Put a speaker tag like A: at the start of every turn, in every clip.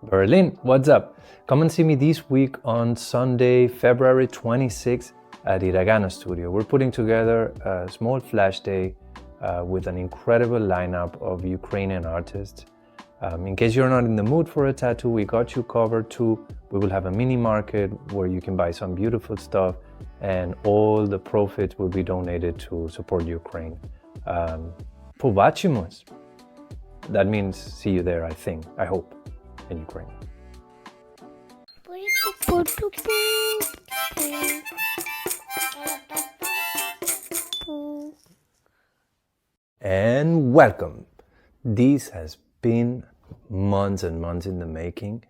A: Berlin, what's up? Come and see me this week on Sunday, February 26th at Hiragana Studio. We're putting together a small flash day with an incredible lineup of Ukrainian artists. In case you're not in the mood for a tattoo, we got you covered too. We will have a mini market where you can buy some beautiful stuff, and all the profits will be donated to support Ukraine. Побачимось. That means see you there, I hope, in Ukraine. And welcome. This has been months and months in the making.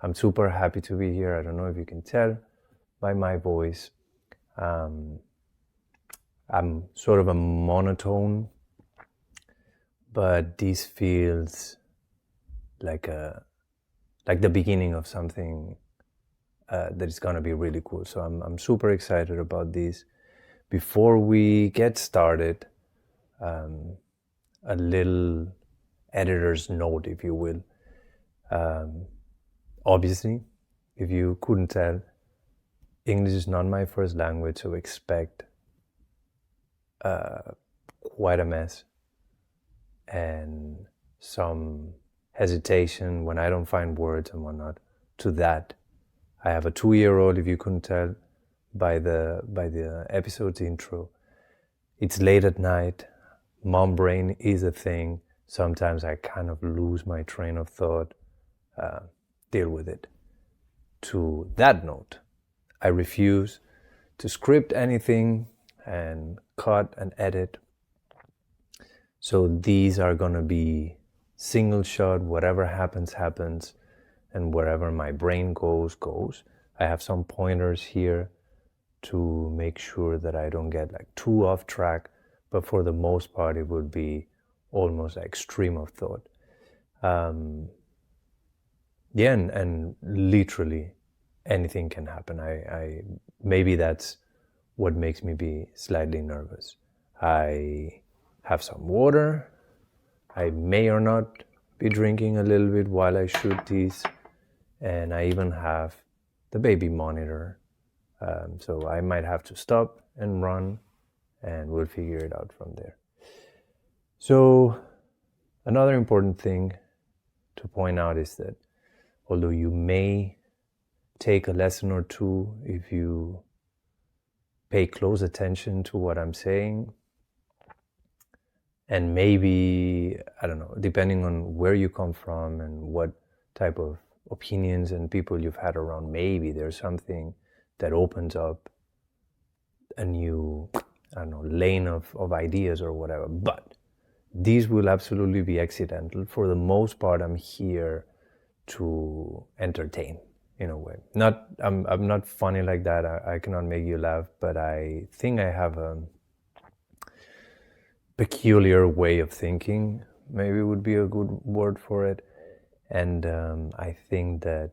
A: I'm super happy to be here. I don't know if you can tell by my voice. I'm sort of a monotone, but this feels like the beginning of something that is gonna be really cool. So I'm super excited about this. Before we get started, a little editor's note, if you will. Obviously, if you couldn't tell, English is not my first language, so expect quite a mess and some hesitation when I don't find words and whatnot. To that, I have a 2-year-old, if you couldn't tell by the episode's intro. It's late at night. Mom brain is a thing. Sometimes I kind of lose my train of thought. Deal with it. To that note, I refuse to script anything and cut and edit. So these are gonna be single shot, whatever happens, happens, and wherever my brain goes. I have some pointers here to make sure that I don't get too off track, but for the most part it would be almost like stream of thought. And literally anything can happen. I maybe that's what makes me be slightly nervous. I have some water. I may or not be drinking a little bit while I shoot these, and I even have the baby monitor. So I might have to stop and run, and we'll figure it out from there. So another important thing to point out is that although you may take a lesson or two if you pay close attention to what I'm saying, and maybe, I don't know, depending on where you come from and what type of opinions and people you've had around, maybe there's something that opens up a new, I don't know, lane of ideas or whatever. But these will absolutely be accidental. For the most part, I'm here to entertain in a way. I'm not funny like that. I cannot make you laugh, but I think I have a peculiar way of thinking, maybe would be a good word for it. And I think that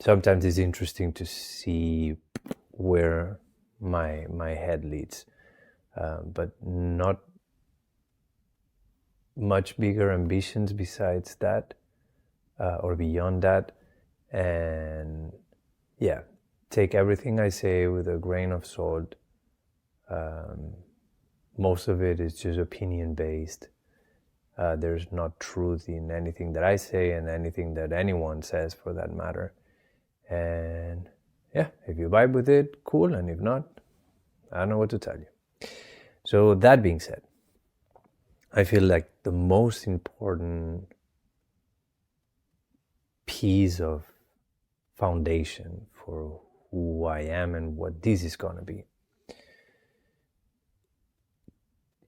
A: sometimes it's interesting to see where my head leads, but not much bigger ambitions besides that, or beyond that. And yeah, take everything I say with a grain of salt. Most of it is just opinion based. There's not truth in anything that I say and anything that anyone says for that matter. And yeah, if you vibe with it, cool. And if not, I don't know what to tell you. So that being said, I feel like the most important piece of foundation for who I am and what this is gonna be,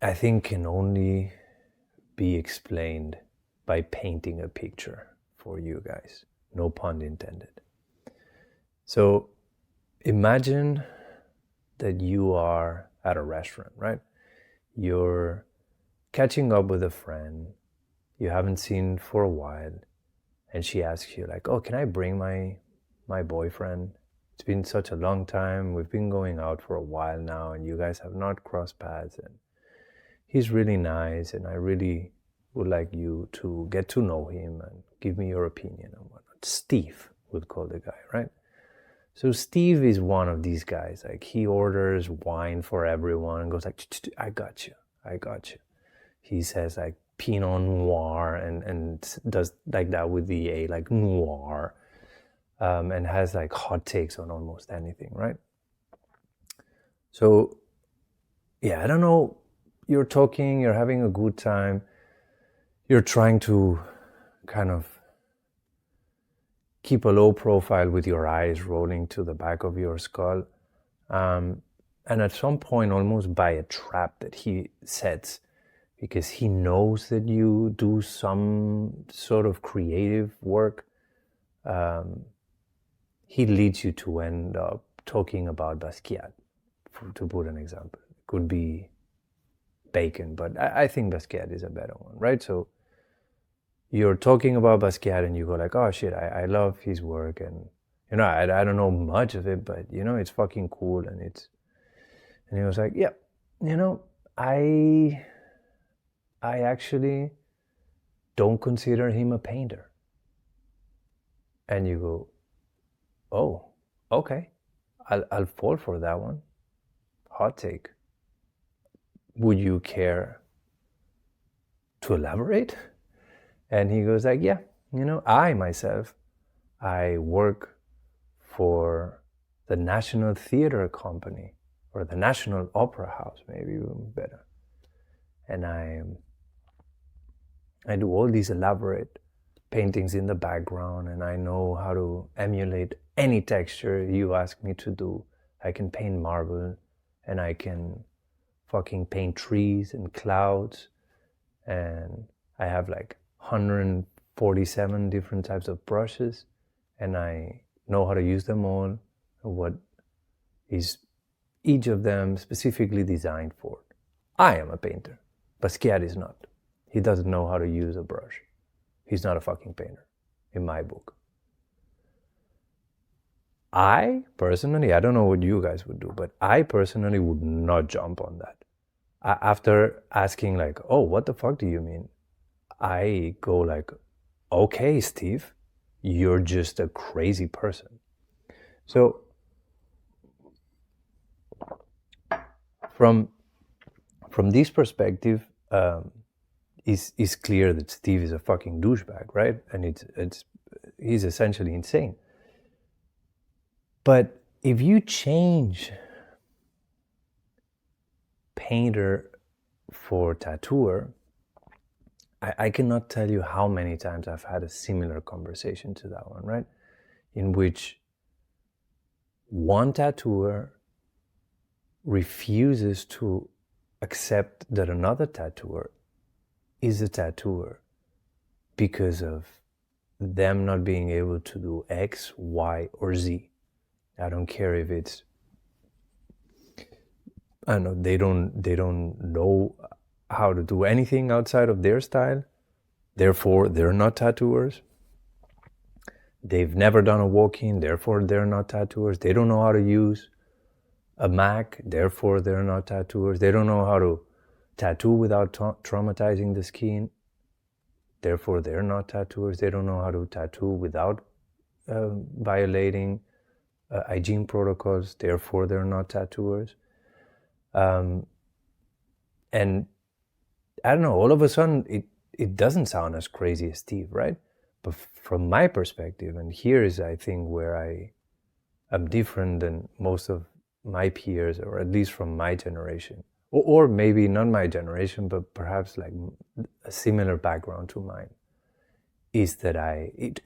A: I think can only be explained by painting a picture for you guys. No pun intended. So imagine that you are at a restaurant, right? You're catching up with a friend you haven't seen for a while, and she asks you oh, can I bring my boyfriend? It's been such a long time. We've been going out for a while now, and you guys have not crossed paths, and he's really nice, and I really would like you to get to know him and give me your opinion and whatnot. Steve would call the guy, right? So Steve is one of these guys. Like, he orders wine for everyone and goes like, I got you. He says like Pinot Noir and does like that with the A, like Noir, and has like hot takes on almost anything, right? So yeah, I don't know, you're talking, you're having a good time, you're trying to kind of keep a low profile with your eyes rolling to the back of your skull. And at some point, almost by a trap that he sets, because he knows that you do some sort of creative work, he leads you to end up talking about Basquiat, to put an example. It could be Bacon, but I think Basquiat is a better one, right? So you're talking about Basquiat and you go like, oh shit, I love his work, and I don't know much of it, but it's fucking cool, and he was like, yeah, I actually don't consider him a painter. And you go, oh, okay, I'll fall for that one. Hot take. Would you care to elaborate? And he goes like, yeah, I work for the National Theatre Company, or the National Opera House, maybe even better. And I do all these elaborate paintings in the background, and I know how to emulate any texture you ask me to do. I can paint marble, and I can fucking paint trees and clouds, and I have like 147 different types of brushes, and I know how to use them all, and what is each of them specifically designed for. I am a painter. Basquiat is not. He doesn't know how to use a brush. He's not a fucking painter, in my book. I personally, I don't know what you guys would do, but I personally would not jump on that. After asking like, oh, what the fuck do you mean? I go like, okay, Steve, you're just a crazy person. So from this perspective, it's clear that Steve is a fucking douchebag, right? And he's essentially insane. But if you change painter for tattooer, I cannot tell you how many times I've had a similar conversation to that one, right? In which one tattooer refuses to accept that another tattooer is a tattooer because of them not being able to do X, Y, or Z. I don't care if it's, I don't know, they don't know how to do anything outside of their style, therefore they're not tattooers. They've never done a walk-in, therefore they're not tattooers. They don't know how to use a Mac, therefore they're not tattooers. They don't know how to tattoo without traumatizing the skin, therefore they're not tattooers. They don't know how to tattoo without violating hygiene protocols, therefore they're not tattooers. And I don't know, all of a sudden it doesn't sound as crazy as Steve, right? But from my perspective, and here is, I think, where I am different than most of my peers, or at least from my generation, or maybe not my generation, but perhaps like a similar background to mine, is that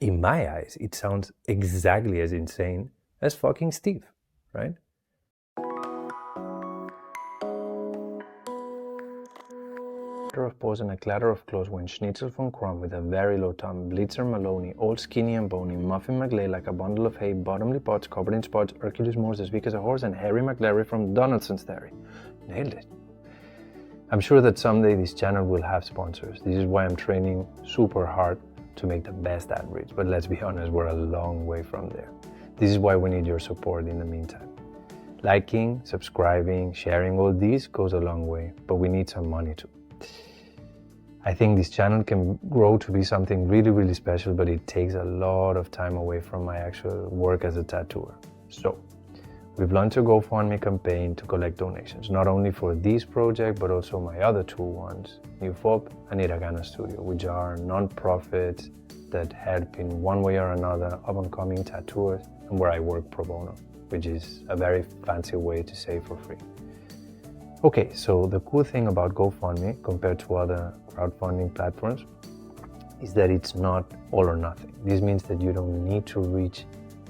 A: in my eyes, it sounds exactly as insane as fucking Steve, right? Of pause and a clatter of clothes when Schnitzel von Kron with a very low tongue, Blitzer Maloney, all skinny and bony, Muffin McGlay like a bundle of hay, bottomly pots covered in spots, Hercules Morse as weak as a horse, and Harry McLary from Donaldson's Dairy. Nailed it. I'm sure that someday this channel will have sponsors. This is why I'm training super hard to make the best ad reads, but let's be honest, we're a long way from there. This is why we need your support in the meantime. Liking, subscribing, sharing, all these goes a long way, but we need some money too. I think this channel can grow to be something really, really special, but it takes a lot of time away from my actual work as a tattooer. So we've launched a GoFundMe campaign to collect donations, not only for this project, but also my other two ones, Newfop and Hiragana Studio, which are non-profits that help in one way or another up-and-coming tattooers, and where I work pro bono, which is a very fancy way to say for free. Okay, so the cool thing about GoFundMe compared to other crowdfunding platforms is that it's not all or nothing. This means that you don't need to reach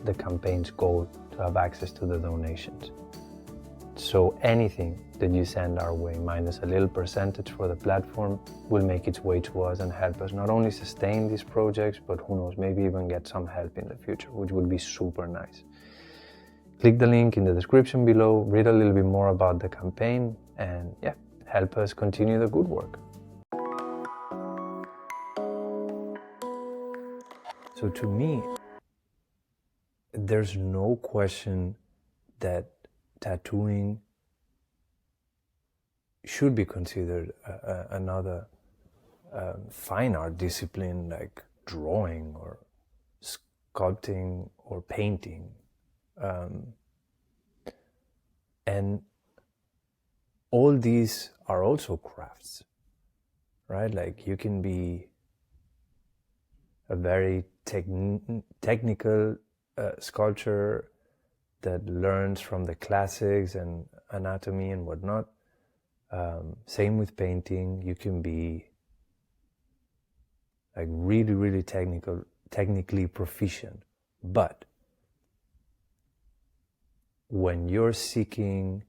A: the campaign's goal to have access to the donations. So anything that you send our way, minus a little percentage for the platform, will make its way to us and help us not only sustain these projects, but who knows, maybe even get some help in the future, which would be super nice. Click the link in the description below, read a little bit more about the campaign, and yeah, help us continue the good work. So to me, there's no question that tattooing should be considered another fine art discipline like drawing or sculpting or painting. And all these are also crafts, right? Like you can be a very technical sculpture that learns from the classics and anatomy and whatnot. Same with painting. You can be like really, really technically proficient, but when you're seeking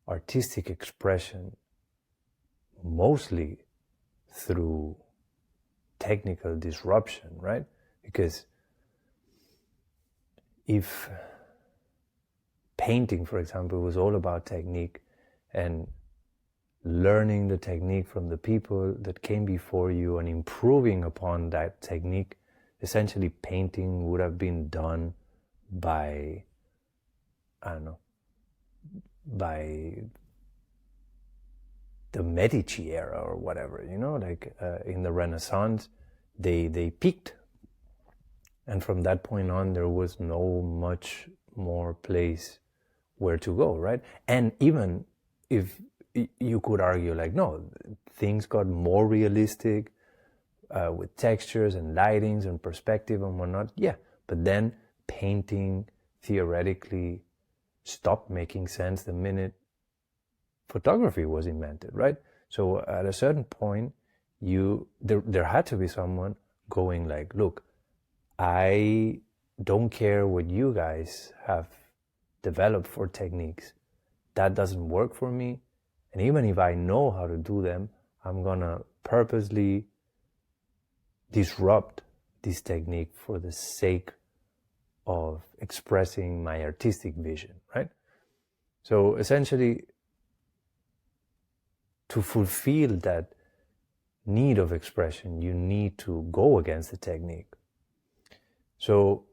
A: artistic expression, mostly through technical disruption, right? Because if painting, for example, was all about technique and learning the technique from the people that came before you and improving upon that technique, essentially painting would have been done by, I don't know, by the Medici era or whatever, you know, like in the Renaissance, they peaked. And from that point on, there was no much more place where to go, right? And even if you could argue like, no, things got more realistic with textures and lightings and perspective and whatnot. Yeah, but then painting theoretically stopped making sense the minute photography was invented, right? So at a certain point, there had to be someone going like, look, I don't care what you guys have developed for techniques. That doesn't work for me. And even if I know how to do them, I'm gonna purposely disrupt this technique for the sake of expressing my artistic vision, right? So essentially, to fulfill that need of expression, you need to go against the technique. So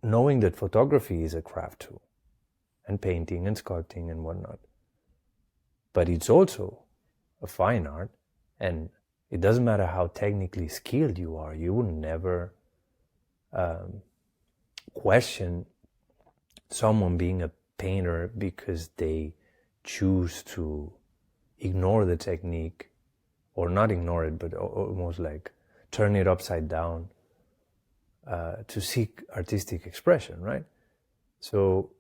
A: knowing that photography is a craft too, and painting and sculpting and whatnot, but it's also a fine art, and it doesn't matter how technically skilled you are, you will never question someone being a painter because they choose to ignore the technique, or not ignore it, but almost like turn it upside down to seek artistic expression, right? So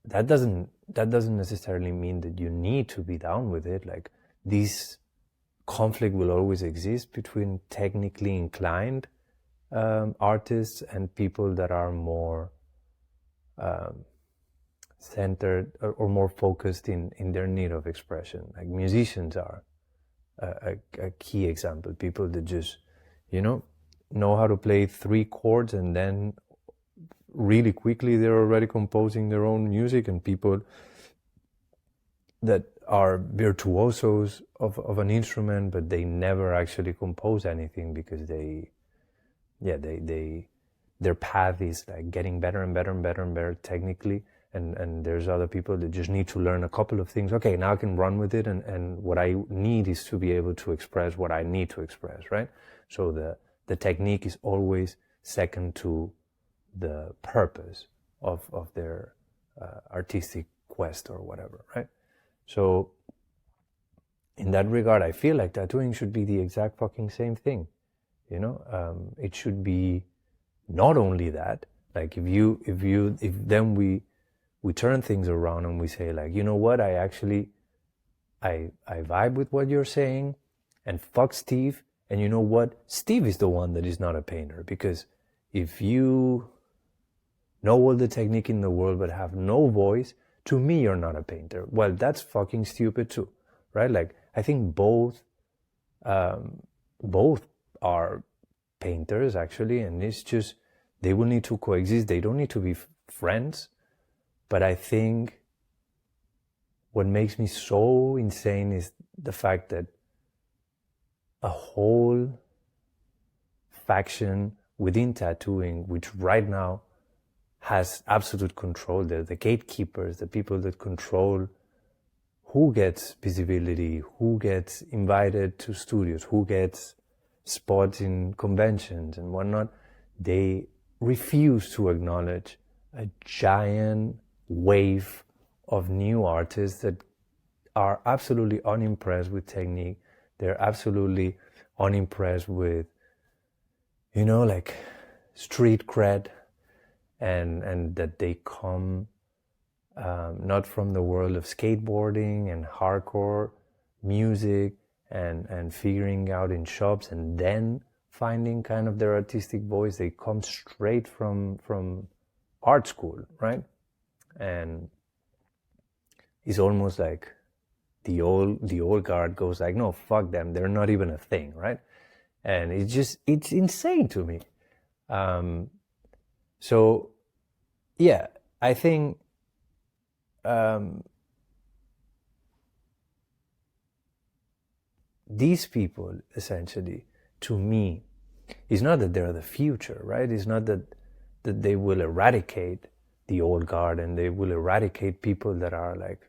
A: that doesn't necessarily mean that you need to be down with it. Like, this conflict will always exist between technically inclined artists and people that are more centered or more focused in their need of expression. Like musicians are a key example. People that just, know how to play 3 chords, and then really quickly they're already composing their own music, and people that are virtuosos of an instrument, but they never actually compose anything because their path is like getting better and better and better and better technically, and there's other people that just need to learn a couple of things. Okay, now I can run with it, and what I need is to be able to express what I need to express, right? So the technique is always second to the purpose of their artistic quest or whatever, right? So in that regard, I feel like tattooing should be the exact fucking same thing, you know. It should be not only that, like if then we turn things around and we say, like, you know what, I vibe with what you're saying, and fuck Steve, and you know what, Steve is the one that is not a painter, because if you know all the technique in the world but have no voice, to me you're not a painter. Well, that's fucking stupid too, right? Like, I think both are painters actually, and it's just they will need to coexist. They don't need to be friends. But I think what makes me so insane is the fact that a whole faction within tattooing, which right now has absolute control, they're the gatekeepers, the people that control who gets visibility, who gets invited to studios, who gets spots in conventions and whatnot. They refuse to acknowledge a giant wave of new artists that are absolutely unimpressed with technique. They're absolutely unimpressed with, you know, like street cred, and that they come not from the world of skateboarding and hardcore music and figuring out in shops and then finding kind of their artistic voice. They come straight from art school, right? And it's almost like the old guard goes like, no, fuck them, they're not even a thing, right? And it's insane to me. So yeah, I think these people essentially, to me, it's not that they're the future, right? It's not that they will eradicate the old guard and they will eradicate people that are like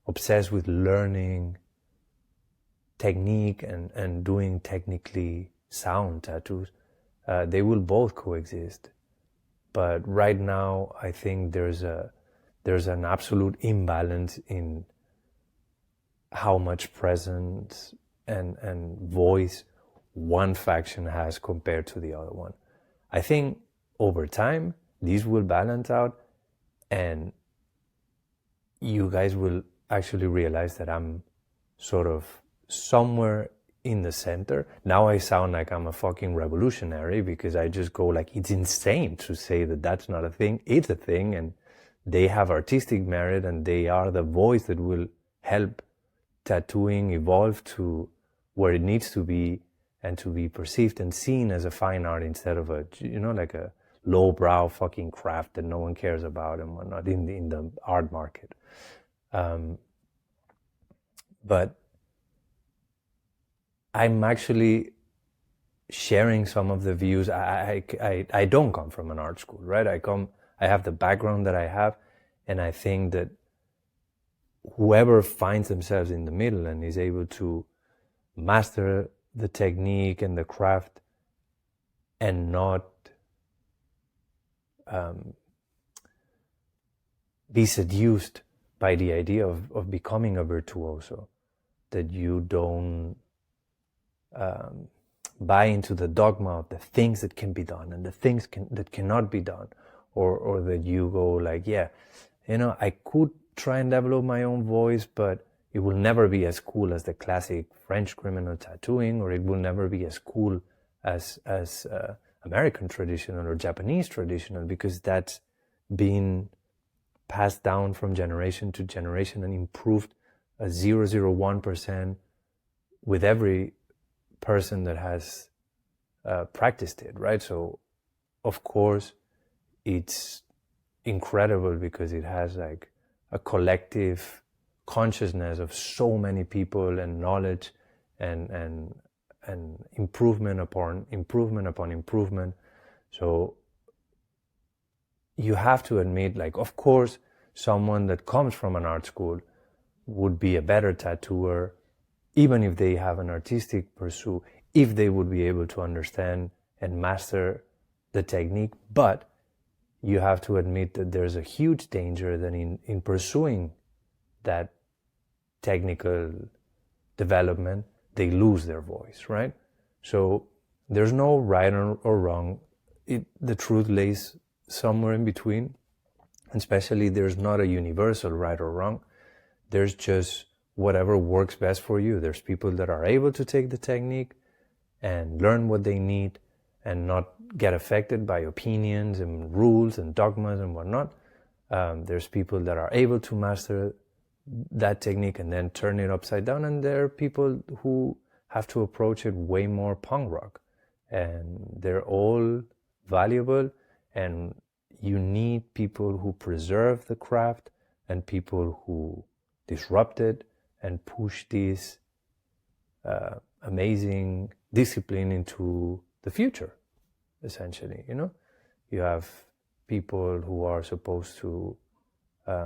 A: obsessed with learning technique and doing technically sound tattoos. They will both coexist. But right now, I think there's an absolute imbalance in how much presence and voice one faction has compared to the other one. I think over time, these will balance out, and you guys will actually realize that I'm sort of somewhere in the center. Now I sound like I'm a fucking revolutionary because I just go like, it's insane to say that that's not a thing. It's a thing, and they have artistic merit, and they are the voice that will help tattooing evolve to where it needs to be and to be perceived and seen as a fine art instead of a, you know, like a lowbrow fucking craft that no one cares about and whatnot in the art market. But I'm actually sharing some of the views. I don't come from an art school, right? I have the background that I have, and I think that whoever finds themselves in the middle and is able to master the technique and the craft and not be seduced by the idea of becoming a virtuoso, that you don't buy into the dogma of the things that can be done and the things that cannot be done, or that you go like, yeah, you know, I could try and develop my own voice, but it will never be as cool as the classic French criminal tattooing, or it will never be as cool as American traditional or Japanese traditional, because that's been passed down from generation to generation and improved a 0.01% with every person that has practiced it, right? So of course it's incredible because it has like a collective consciousness of so many people and knowledge and improvement upon improvement. So you have to admit, like, of course someone that comes from an art school would be a better tattooer, even if they have an artistic pursuit, if they would be able to understand and master the technique. But you have to admit that there's a huge danger that in pursuing that technical development, they lose their voice, right? So there's no right or wrong. The truth lays somewhere in between. Especially, there's not a universal right or wrong. There's just whatever works best for you. There's people that are able to take the technique and learn what they need and not get affected by opinions and rules and dogmas and whatnot. There's people that are able to master that technique and then turn it upside down. And there are people who have to approach it way more punk rock. And they're all valuable, and you need people who preserve the craft and people who disrupt it and push this amazing discipline into the future, essentially. You know, you have people who are supposed to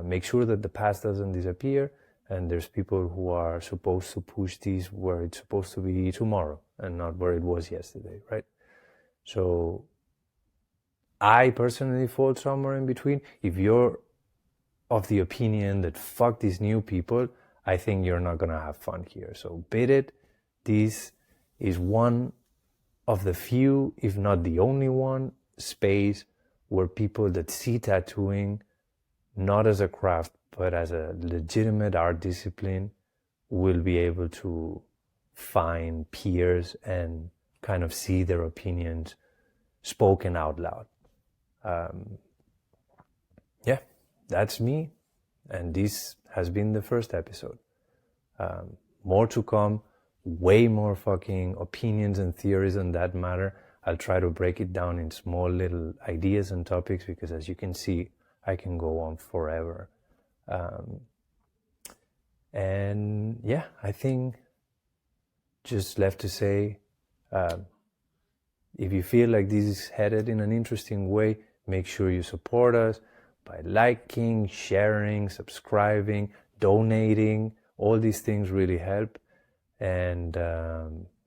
A: make sure that the past doesn't disappear, and there's people who are supposed to push this where it's supposed to be tomorrow and not where it was yesterday, right? So I personally fall somewhere in between. If you're of the opinion that fuck these new people, I think you're not gonna have fun here. So beat it. This is one of the few, if not the only one, space where people that see tattooing not as a craft but as a legitimate art discipline will be able to find peers and kind of see their opinions spoken out loud. Yeah, that's me, and this has been the first episode. More to come, way more fucking opinions and theories on that matter. I'll try to break it down in small little ideas and topics, because as you can see, I can go on forever. And yeah, I think just left to say, if you feel like this is headed in an interesting way, make sure you support us by liking, sharing, subscribing, donating. All these things really help. And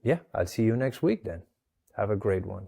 A: yeah, I'll see you next week then. Have a great one.